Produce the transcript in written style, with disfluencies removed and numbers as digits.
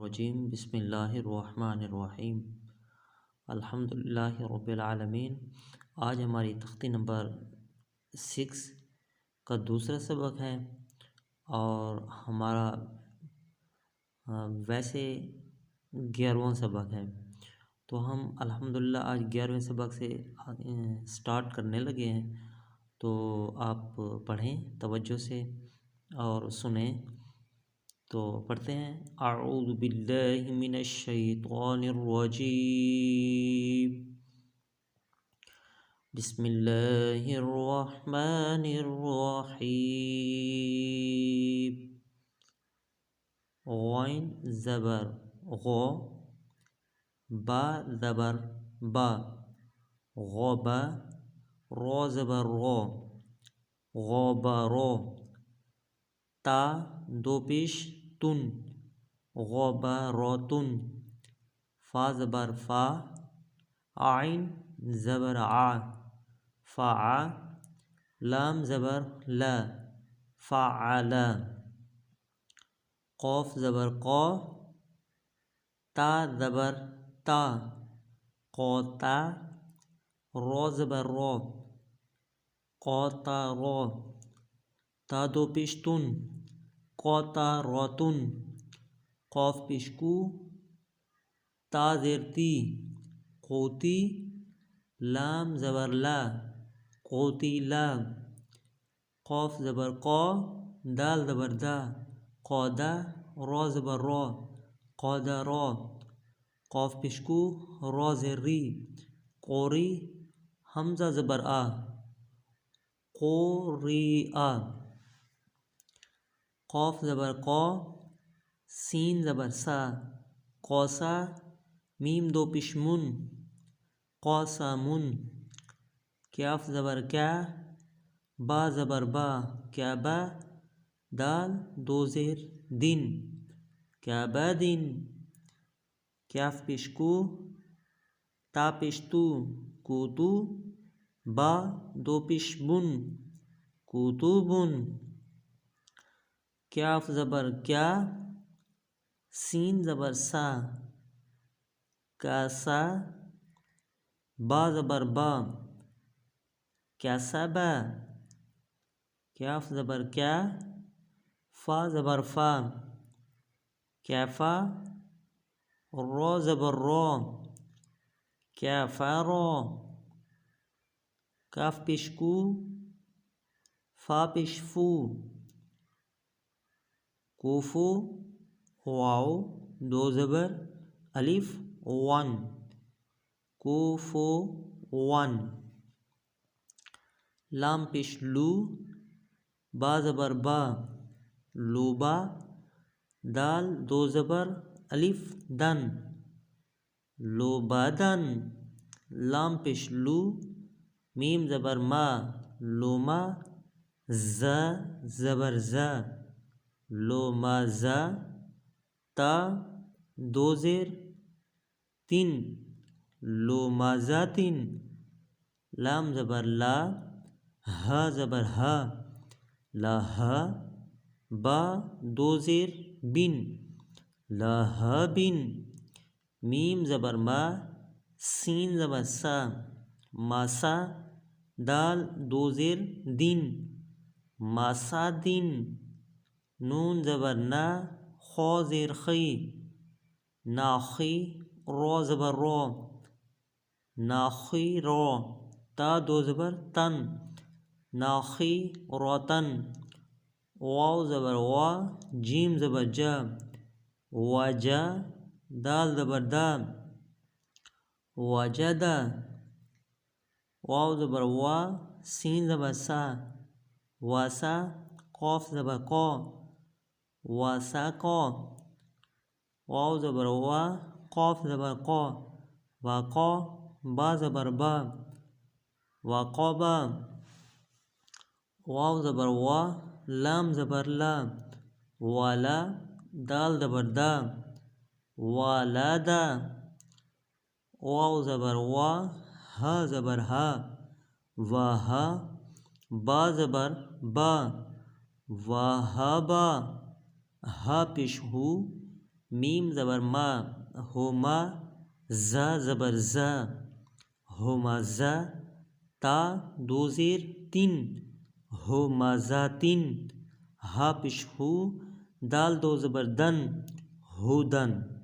الرجیم بسم اللہ الرحمن الرحیم الحمد للہ رب العالمین۔ آج ہماری تختی نمبر 6 کا دوسرا سبق ہے اور ہمارا ویسے 11واں سبق ہے، تو ہم الحمدللہ آج 11ویں سبق سے سٹارٹ کرنے لگے ہیں، تو آپ پڑھیں توجہ سے اور سنیں۔ تو پڑھتے ہیں، اعوذ باللہ من الشیطان الرجیم، بسم اللہ الرحمن الرحیم۔ غین زبر غو، با زبر با، غوبا، رو زبر رو، غوبارو، تا دو پیش تن، غباراتن، فا زبر فا، عین زبر آ، فا، لام زبر لا، فعلا، قوف زبر قو، تا زبر تا، قوتا، رو زبر رو، قوتا رو، تا دو پیش تن، قوتا روتن، قوف پیشکو، تا زیر تی، قوتی، لام زبر لا، قوتی لا، قوف زبر قو، دال زبر دا، قودا، رو زبر رو، قودا رو، قوف پیشکو، رو زیر ری، قوری، حمزہ زبر آ، قوری آ، قوف زبر قو، سین زبر سا، قوسا، میم دو پیش من، قوسا من، کیاف زبر کیا، با زبر با، کیا با، دال دو زیر دن، کیا با دن، کیاف پیش کو، تا پیش تو، کوتو، با دو پیش بن، کوتو بن، کیاف زبر کیا، سین زبر سا، کاسا، با زبر با، کیاسا با، کیاف زبر کیا، فا زبر فا، کیفا، رو زبر رو، کیفا رو، کاف پیش کو، فا پیش فو، کوفو، واو دو زبر الف ون، کوفو ون، لام پیش لو، با زبر با، لوبا، دال دو زبر الف دن، لوبادن، لام پیش لو، میم زبر ما، لوما، زا زبر زا، لوما زا، تا دو زیر تین، لوما زاتن، لام زبر لا، ہا زبر ہا، لا ہا، با دو زیر بن، لا ہا بن، میم زبر ما، سین زبر سا، ماسا، دال دو زیر دن، ماسا دن، نون زبر نا، خو زیر خی، ناخی، رو زبر رو، ناخی رو، تا دو زبر تن، ناخی روتن، واو زبر وا، جیم زبر جا، واجا، دال زبر دا، واجدا، واو زبر وا، سین زبر سا، واسا، قوف زبر قو، واسا قو، واو زبر وا، قوف زبر قو، واقو، با زبر با، واقوبا، واو زبر وا، لام زبر لا، والا، دال زبر دا، والادا، واو زبر وا، ہا زبر ہا، واہا، با زبر با، واہابا، ہا پیش ہو، میم زبر ما ہوما، زا زبر زا ہوما زا، تا دو زیر تین ہوما ذاتن، ہا پیش ہو، دال دو زبر دن ہودن۔